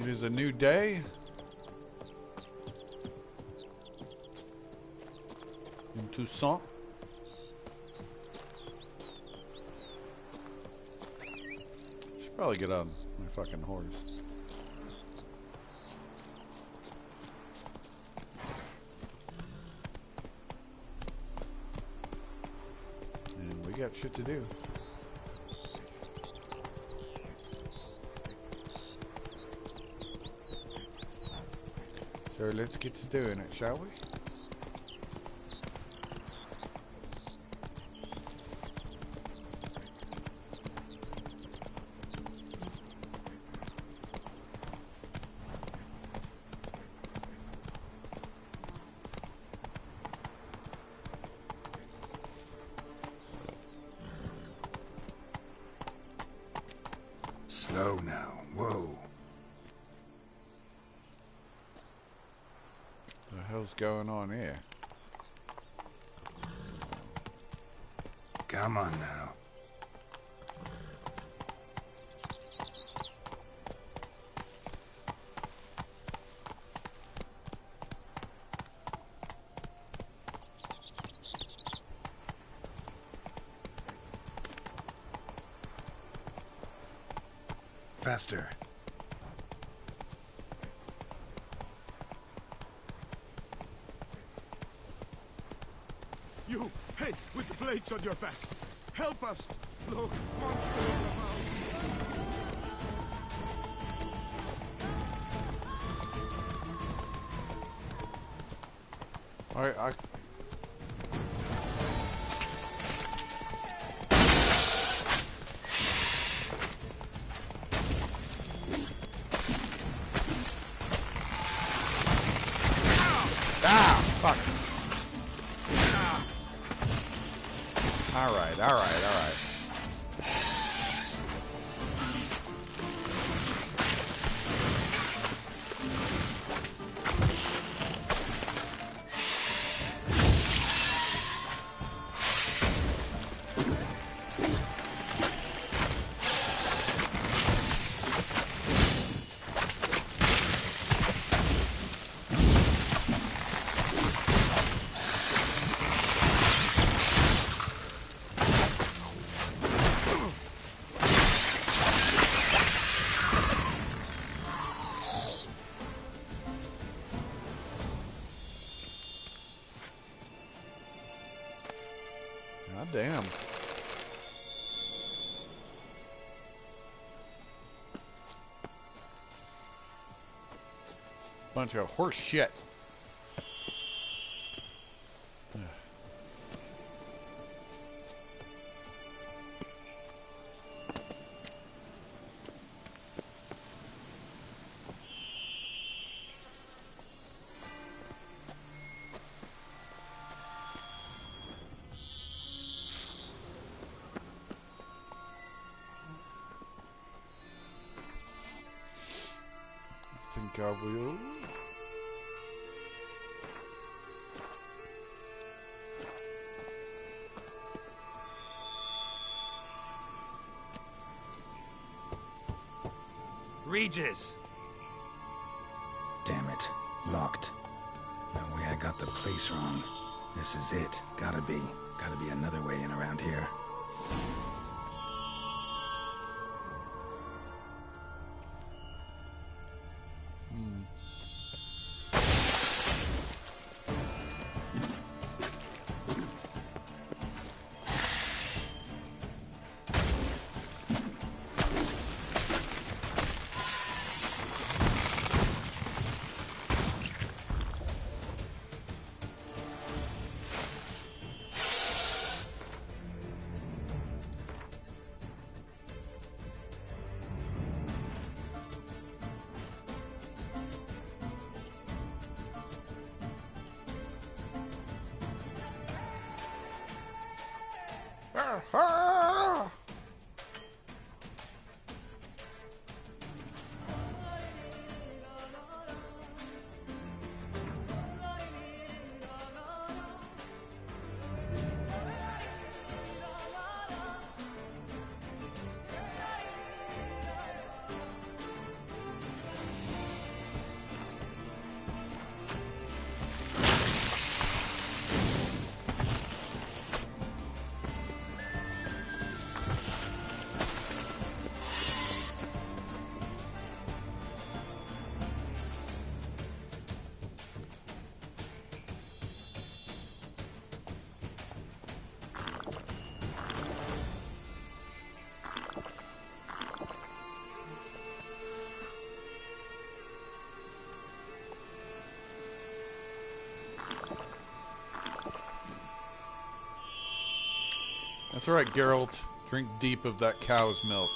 It is a new day in Toussaint. Should probably get on my fucking horse. And we got shit to do. So let's get to doing it, shall we? Slow now. Whoa. What the hell's going on here? Come on now. Faster. You, hey, with the blades on your back. Help us! Look, monster in the mountain. I fuck. Alright, alright, alright. God damn. Bunch of horse shit. I think I will. Regis! Damn it. Locked. No way I got the place wrong. This is it. Gotta be another way in around here. That's right, Geralt. Drink deep of that cow's milk.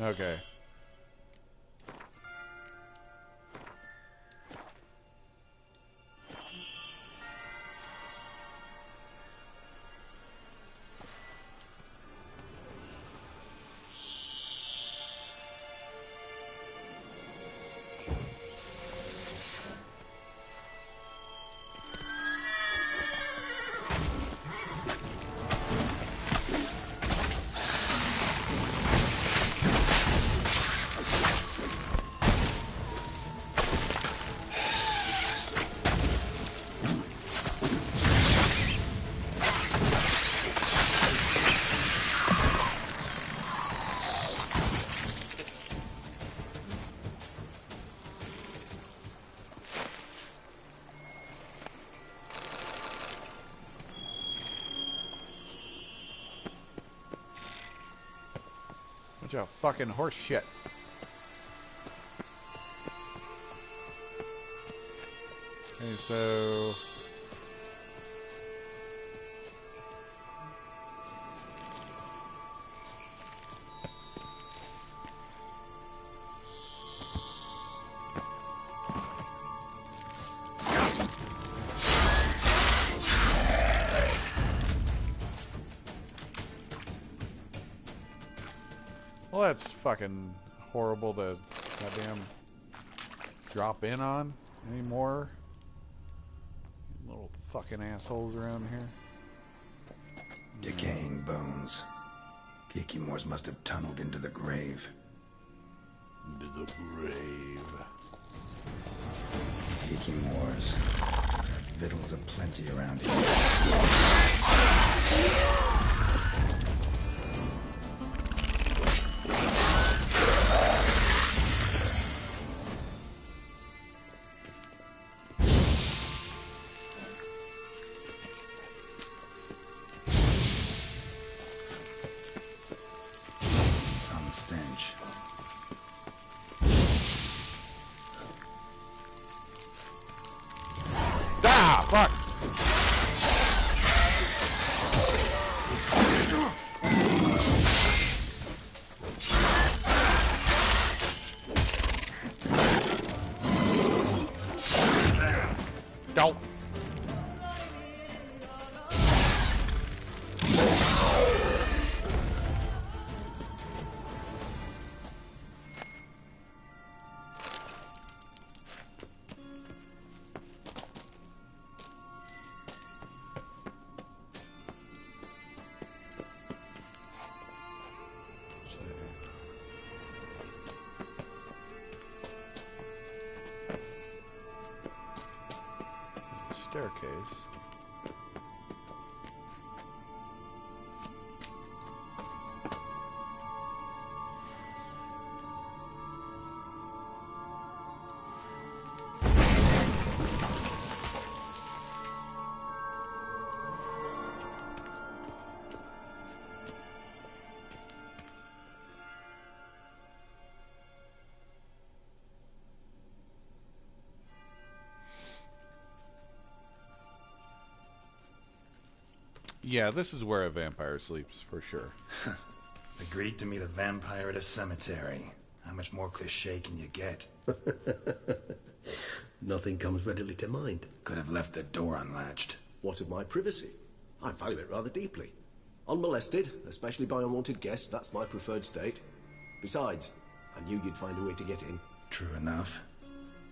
Okay. Bunch of fucking horse shit. Okay, so... Well, that's fucking horrible to goddamn drop in on anymore. Little fucking assholes around here. Decaying bones. Kikimors must have tunneled into the grave. Into the grave. Kikimors. Victuals aplenty around here. Staircase. Yeah, this is where a vampire sleeps, for sure. Agreed to meet a vampire at a cemetery. How much more cliché can you get? Nothing comes readily to mind. Could have left the door unlatched. What of my privacy? I value it rather deeply. Unmolested, especially by unwanted guests, that's my preferred state. Besides, I knew you'd find a way to get in. True enough.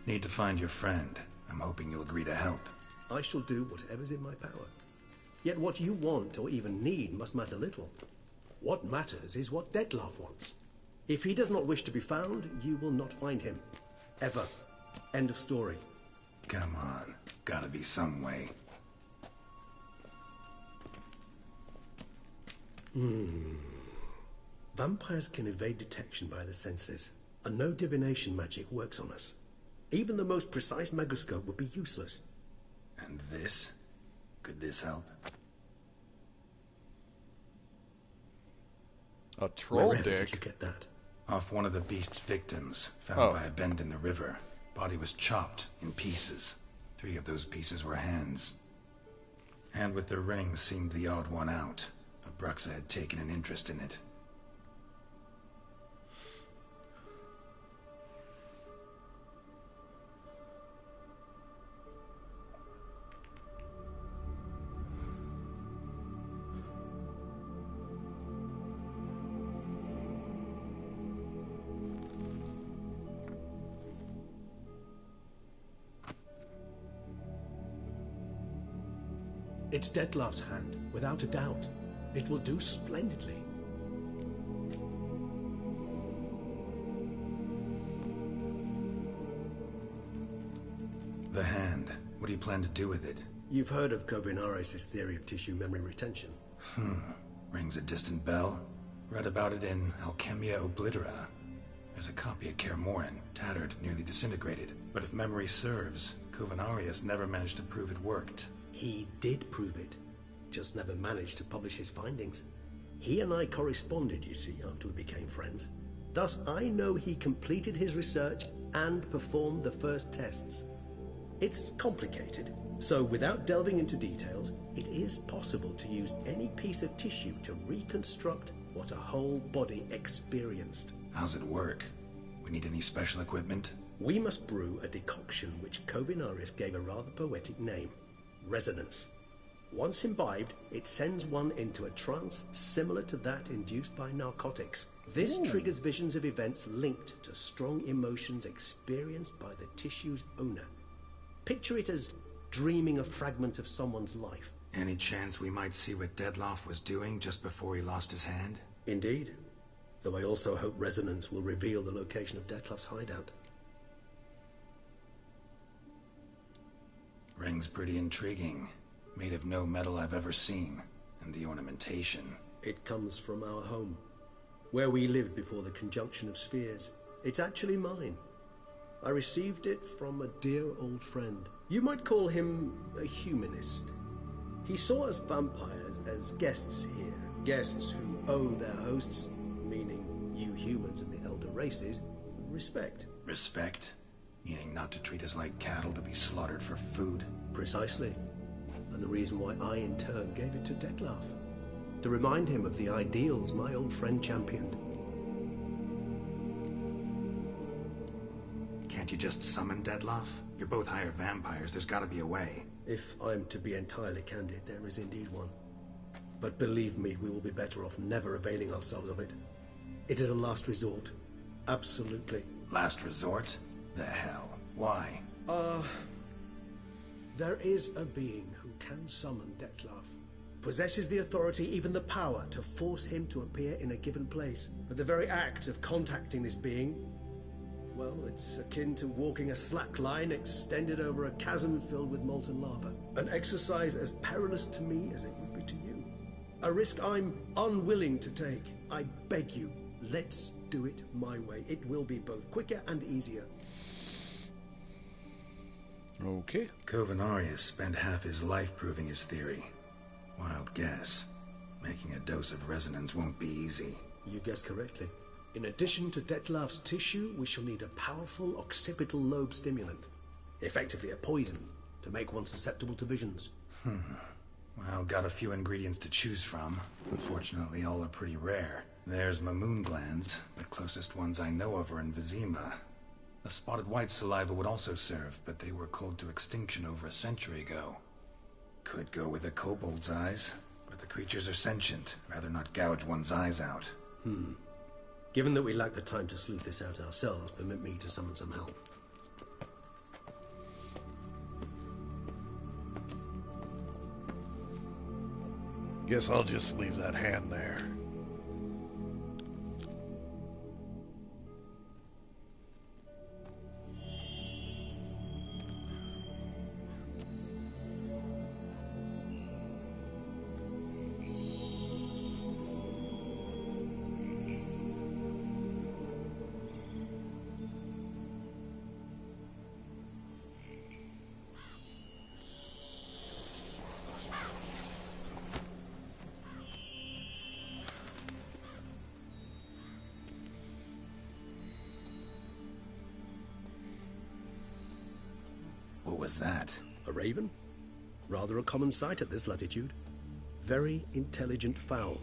Need to find your friend. I'm hoping you'll agree to help. I shall do whatever's in my power. Yet what you want or even need must matter little. What matters is what Dettlaff wants. If he does not wish to be found, you will not find him. Ever. End of story. Come on. Gotta be some way. Vampires can evade detection by the senses, and no divination magic works on us. Even the most precise megoscope would be useless. And this? Could this help? A troll Wherever did dick. you get that? Off one of the beast's victims, found Oh. by a bend in the river. Body was chopped in pieces. 3 of those pieces were hands. Hand with the ring seemed the odd one out, but Bruxa had taken an interest in it. It's Dettlar's hand, without a doubt. It will do splendidly. The hand. What do you plan to do with it? You've heard of Kovinaris' theory of tissue memory retention. Rings a distant bell. Read about it in Alchemia Oblitera. There's a copy at Kaer Morhen, tattered, nearly disintegrated. But if memory serves, Kovinaris never managed to prove it worked. He did prove it, just never managed to publish his findings. He and I corresponded, you see, after we became friends. Thus, I know he completed his research and performed the first tests. It's complicated, so without delving into details, it is possible to use any piece of tissue to reconstruct what a whole body experienced. How's it work? We need any special equipment? We must brew a decoction which Kovinaris gave a rather poetic name. Resonance. Once imbibed, it sends one into a trance similar to that induced by narcotics. This triggers visions of events linked to strong emotions experienced by the tissue's owner. Picture it as dreaming a fragment of someone's life. Any chance we might see what Dettlaff was doing just before he lost his hand? Indeed. Though I also hope resonance will reveal the location of Dettlaff's hideout. Ring's pretty intriguing. Made of no metal I've ever seen. And the ornamentation. It comes from our home, where we lived before the conjunction of spheres. It's actually mine. I received it from a dear old friend. You might call him a humanist. He saw us vampires as guests here, guests who owe their hosts, meaning you humans and the elder races, respect. Respect? Meaning not to treat us like cattle to be slaughtered for food? Precisely. And the reason why I in turn gave it to Dettlaff. To remind him of the ideals my old friend championed. Can't you just summon Dettlaff? You're both higher vampires, there's gotta be a way. If I'm to be entirely candid, there is indeed one. But believe me, we will be better off never availing ourselves of it. It is a last resort. Absolutely. Last resort? The hell? Why? There is a being who can summon Dettlaff. Possesses the authority, even the power, to force him to appear in a given place. But the very act of contacting this being, well, it's akin to walking a slack line extended over a chasm filled with molten lava. An exercise as perilous to me as it would be to you. A risk I'm unwilling to take. I beg you, let's do it my way. It will be both quicker and easier. Okay. Kovinaris spent half his life proving his theory. Wild guess. Making a dose of resonance won't be easy. You guessed correctly. In addition to Dettlaff's tissue, we shall need a powerful occipital lobe stimulant. Effectively a poison, to make one susceptible to visions. Well, got a few ingredients to choose from. Unfortunately, all are pretty rare. There's Mamoon glands, the closest ones I know of are in Vizima. A spotted white saliva would also serve, but they were cold to extinction over a century ago. Could go with a kobold's eyes, but the creatures are sentient. Rather not gouge one's eyes out. Given that we lack the time to sleuth this out ourselves, permit me to summon some help. Guess I'll just leave that hand there. was that? A raven? Rather a common sight at this latitude. Very intelligent fowl.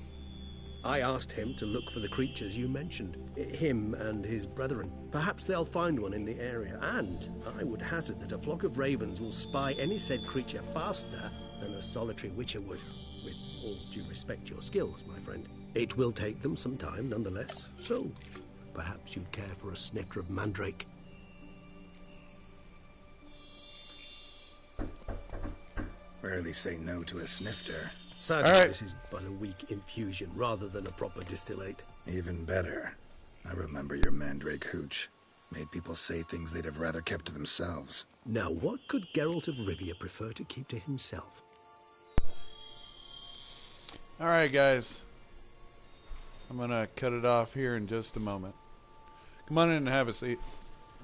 I asked him to look for the creatures you mentioned. Him and his brethren. Perhaps they'll find one in the area, and I would hazard that a flock of ravens will spy any said creature faster than a solitary witcher would. With all due respect to your skills, my friend. It will take them some time, nonetheless, so perhaps you'd care for a snifter of mandrake. Rarely say no to a snifter. Sadly, All right. this is but a weak infusion rather than a proper distillate. Even better. I remember your mandrake hooch. Made people say things they'd have rather kept to themselves. Now, what could Geralt of Rivia prefer to keep to himself? Alright, guys. I'm gonna cut it off here in just a moment. Come on in and have a seat.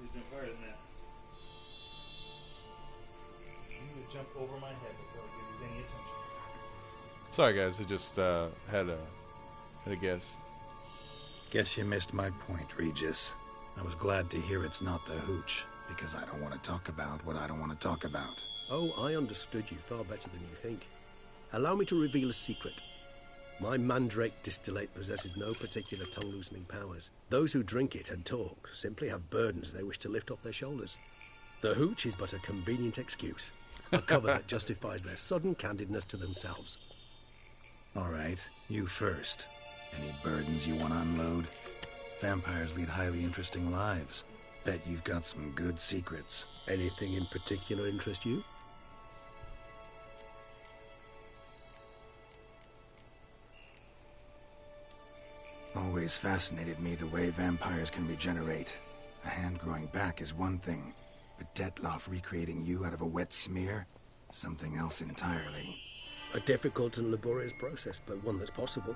He's been harder than that. You need to jump over my head before I give you any attention. Sorry, guys. I just had a guest. Guess you missed my point, Regis. I was glad to hear it's not the hooch, because I don't want to talk about what I don't want to talk about. Oh, I understood you far better than you think. Allow me to reveal a secret. My mandrake distillate possesses no particular tongue-loosening powers. Those who drink it and talk simply have burdens they wish to lift off their shoulders. The hooch is but a convenient excuse, a cover that justifies their sudden candidness to themselves. All right, you first. Any burdens you want to unload? Vampires lead highly interesting lives. Bet you've got some good secrets. Anything in particular interest you? Always fascinated me the way vampires can regenerate. A hand growing back is one thing, but Detloff recreating you out of a wet smear? Something else entirely. A difficult and laborious process, but one that's possible,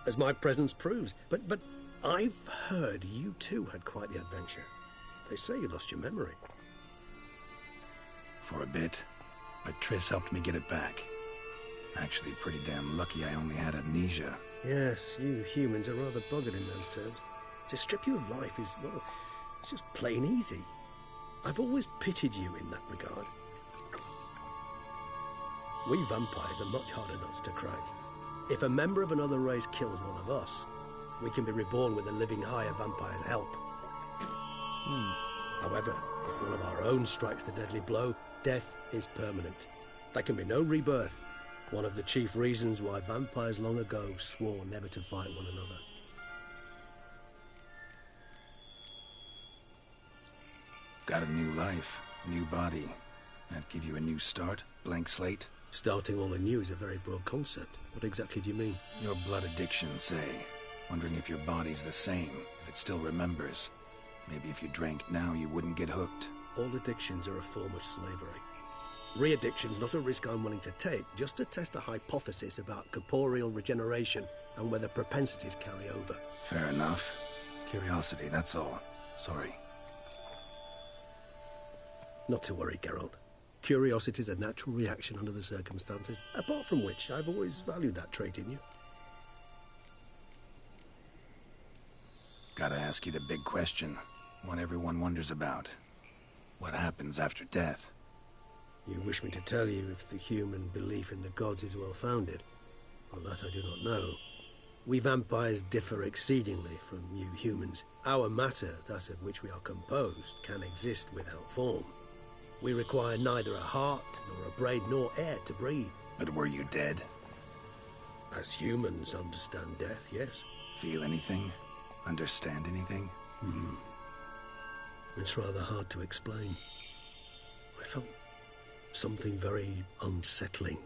as my presence proves. But I've heard you too had quite the adventure. They say you lost your memory. For a bit, but Triss helped me get it back. Actually, pretty damn lucky I only had amnesia. Yes, you humans are rather buggered in those terms. To strip you of life is, well, it's just plain easy. I've always pitied you in that regard. We vampires are much harder nuts to crack. If a member of another race kills one of us, we can be reborn with a living higher vampire's help. However, if one of our own strikes the deadly blow, death is permanent. There can be no rebirth. One of the chief reasons why vampires long ago swore never to fight one another. Got a new life, new body. That give you a new start? Blank slate? Starting all anew is a very broad concept. What exactly do you mean? Your blood addiction, say. Wondering if your body's the same, if it still remembers. Maybe if you drank now, you wouldn't get hooked. All addictions are a form of slavery. Re-addiction's not a risk I'm willing to take, just to test a hypothesis about corporeal regeneration and whether propensities carry over. Fair enough. Curiosity, that's all. Sorry. Not to worry, Geralt. Curiosity's a natural reaction under the circumstances, apart from which I've always valued that trait in you. Gotta ask you the big question. One everyone wonders about. What happens after death? You wish me to tell you if the human belief in the gods is well-founded? Well, that I do not know. We vampires differ exceedingly from you humans. Our matter, that of which we are composed, can exist without form. We require neither a heart, nor a brain, nor air to breathe. But were you dead? As humans understand death, yes. Feel anything? Understand anything? It's rather hard to explain. I felt something very unsettling.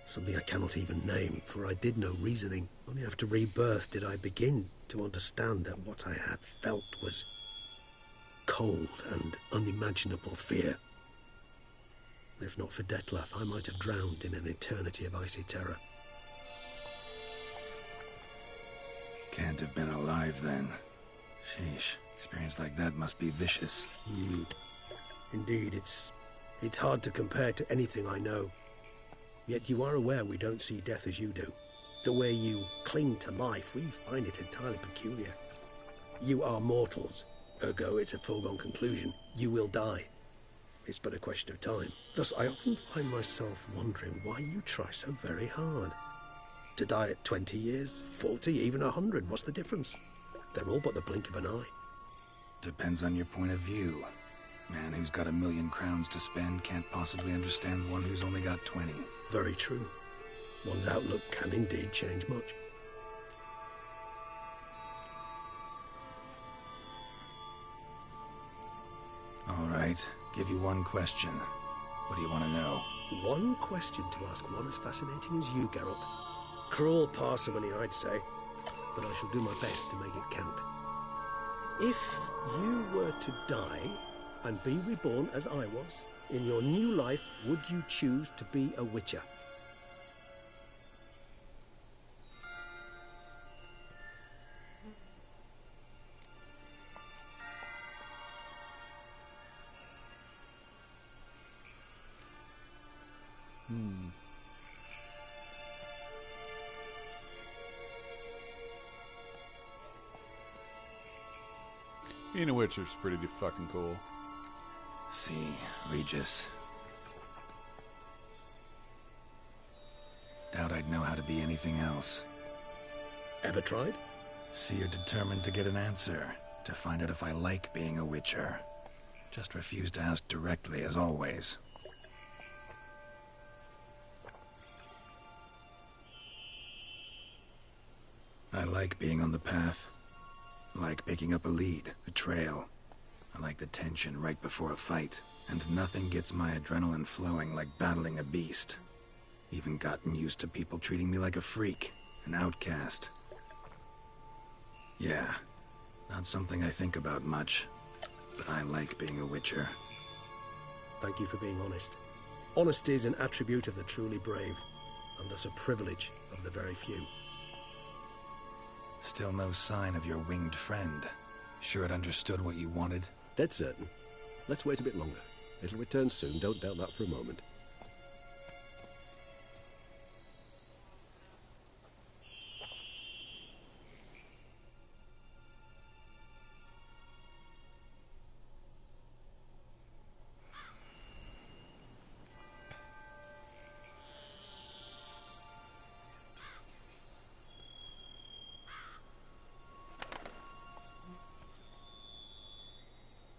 Something I cannot even name, for I did no reasoning. Only after rebirth did I begin to understand that what I had felt was cold and unimaginable fear. If not for Detlaff, I might have drowned in an eternity of icy terror. Can't have been alive then. Sheesh, experience like that must be vicious. Indeed, it's hard to compare to anything I know. Yet you are aware we don't see death as you do. The way you cling to life, we find it entirely peculiar. You are mortals, ergo it's a foregone conclusion. You will die. It's but a question of time. Thus, I often find myself wondering why you try so very hard. To die at 20 years, 40, even 100, what's the difference? They're all but the blink of an eye. Depends on your point of view. Man who's got 1,000,000 crowns to spend can't possibly understand one who's only got 20. Very true. One's outlook can indeed change much. All right, give you one question. What do you want to know? One question to ask one as fascinating as you, Geralt. Cruel parsimony, I'd say, but I shall do my best to make it count. If you were to die and be reborn as I was, in your new life, would you choose to be a Witcher? Being a Witcher's pretty fucking cool. See, Regis. Doubt I'd know how to be anything else. Ever tried? See, you're determined to get an answer, to find out if I like being a Witcher. Just refuse to ask directly, as always. I like being on the path. I like picking up a lead, a trail. I like the tension right before a fight. And nothing gets my adrenaline flowing like battling a beast. Even gotten used to people treating me like a freak, an outcast. Yeah, not something I think about much. But I like being a Witcher. Thank you for being honest. Honesty is an attribute of the truly brave, and thus a privilege of the very few. Still no sign of your winged friend. Sure it understood what you wanted? Dead certain. Let's wait a bit longer. It'll return soon, don't doubt that for a moment.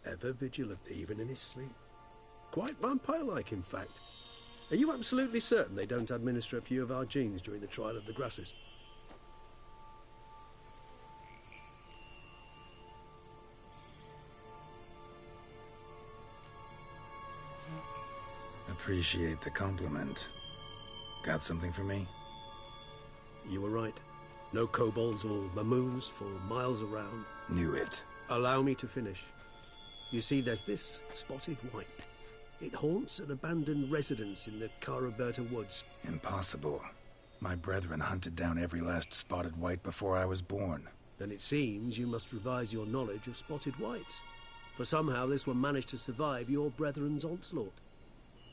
Ever vigilant, even in his sleep. Quite vampire-like, in fact. Are you absolutely certain they don't administer a few of our genes during the trial of the grasses? Appreciate the compliment. Got something for me? You were right. No kobolds or mamoons for miles around. Knew it. Allow me to finish. You see, there's this spotted white. It haunts an abandoned residence in the Caraberta woods. Impossible. My brethren hunted down every last spotted white before I was born. Then it seems you must revise your knowledge of spotted whites. For somehow this one managed to survive your brethren's onslaught.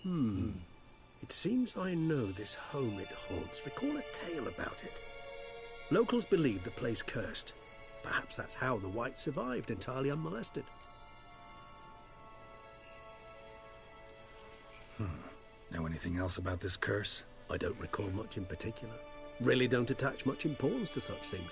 It seems I know this home it haunts. Recall a tale about it. Locals believe the place cursed. Perhaps that's how the white survived entirely unmolested. Know anything else about this curse? I don't recall much in particular. Really don't attach much importance to such things.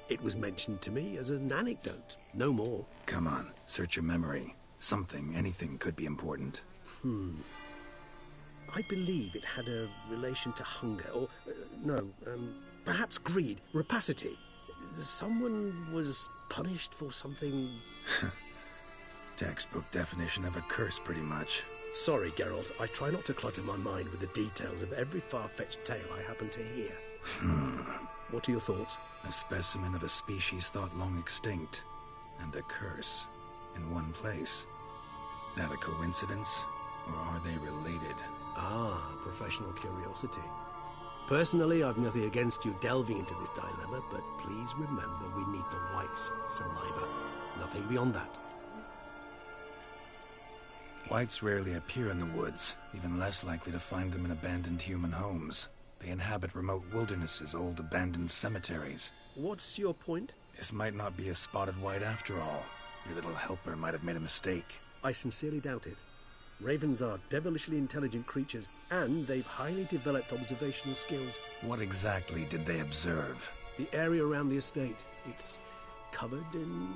It was mentioned to me as an anecdote, no more. Come on, search your memory. Something, anything could be important. I believe it had a relation to hunger, or, perhaps greed, rapacity. Someone was punished for something... Textbook definition of a curse, pretty much. Sorry, Geralt, I try not to clutter my mind with the details of every far-fetched tale I happen to hear. What are your thoughts? A specimen of a species thought long extinct. And a curse. In one place. That a coincidence? Or are they related? Ah, professional curiosity. Personally, I've nothing against you delving into this dilemma, but please remember we need the white's saliva. Nothing beyond that. Whites rarely appear in the woods, even less likely to find them in abandoned human homes. They inhabit remote wildernesses, old abandoned cemeteries. What's your point? This might not be a spotted white after all. Your little helper might have made a mistake. I sincerely doubt it. Ravens are devilishly intelligent creatures, and they've highly developed observational skills. What exactly did they observe? The area around the estate, it's covered in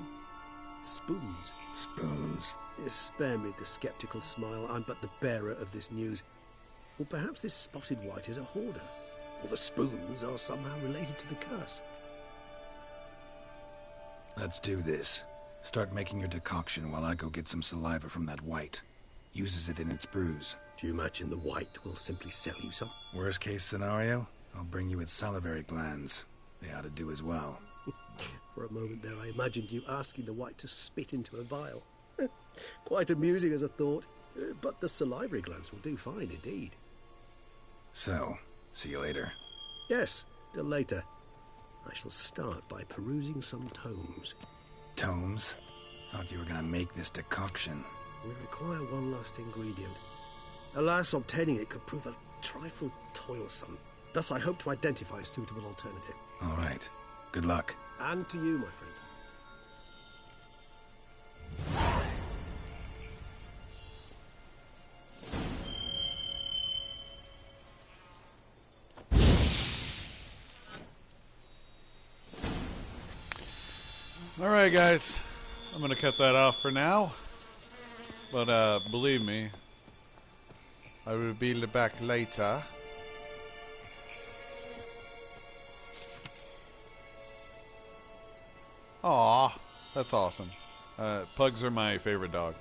spoons. Spoons. Spare me the skeptical smile. I'm but the bearer of this news. Or perhaps this spotted white is a hoarder. Or the spoons are somehow related to the curse. Let's do this. Start making your decoction while I go get some saliva from that white. Uses it in its brews. Do you imagine the white will simply sell you some? Worst case scenario, I'll bring you its salivary glands. They ought to do as well. For a moment there, I imagined you asking the white to spit into a vial. Quite amusing as a thought, but the salivary glands will do fine indeed. So, see you later. Yes, till later. I shall start by perusing some tomes. Tomes? Thought you were gonna make this decoction. We require one last ingredient. Alas, obtaining it could prove a trifle toilsome. Thus, I hope to identify a suitable alternative. All right. Good luck. And to you, my friend. Alright guys, I'm gonna cut that off for now, but believe me, I will be back later. Aw, that's awesome. Pugs are my favorite dog.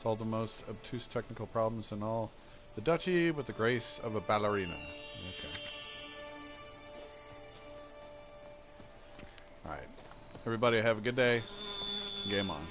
Solve the most obtuse technical problems in all the duchy with the grace of a ballerina. Okay. Alright. Everybody have a good day. Game on.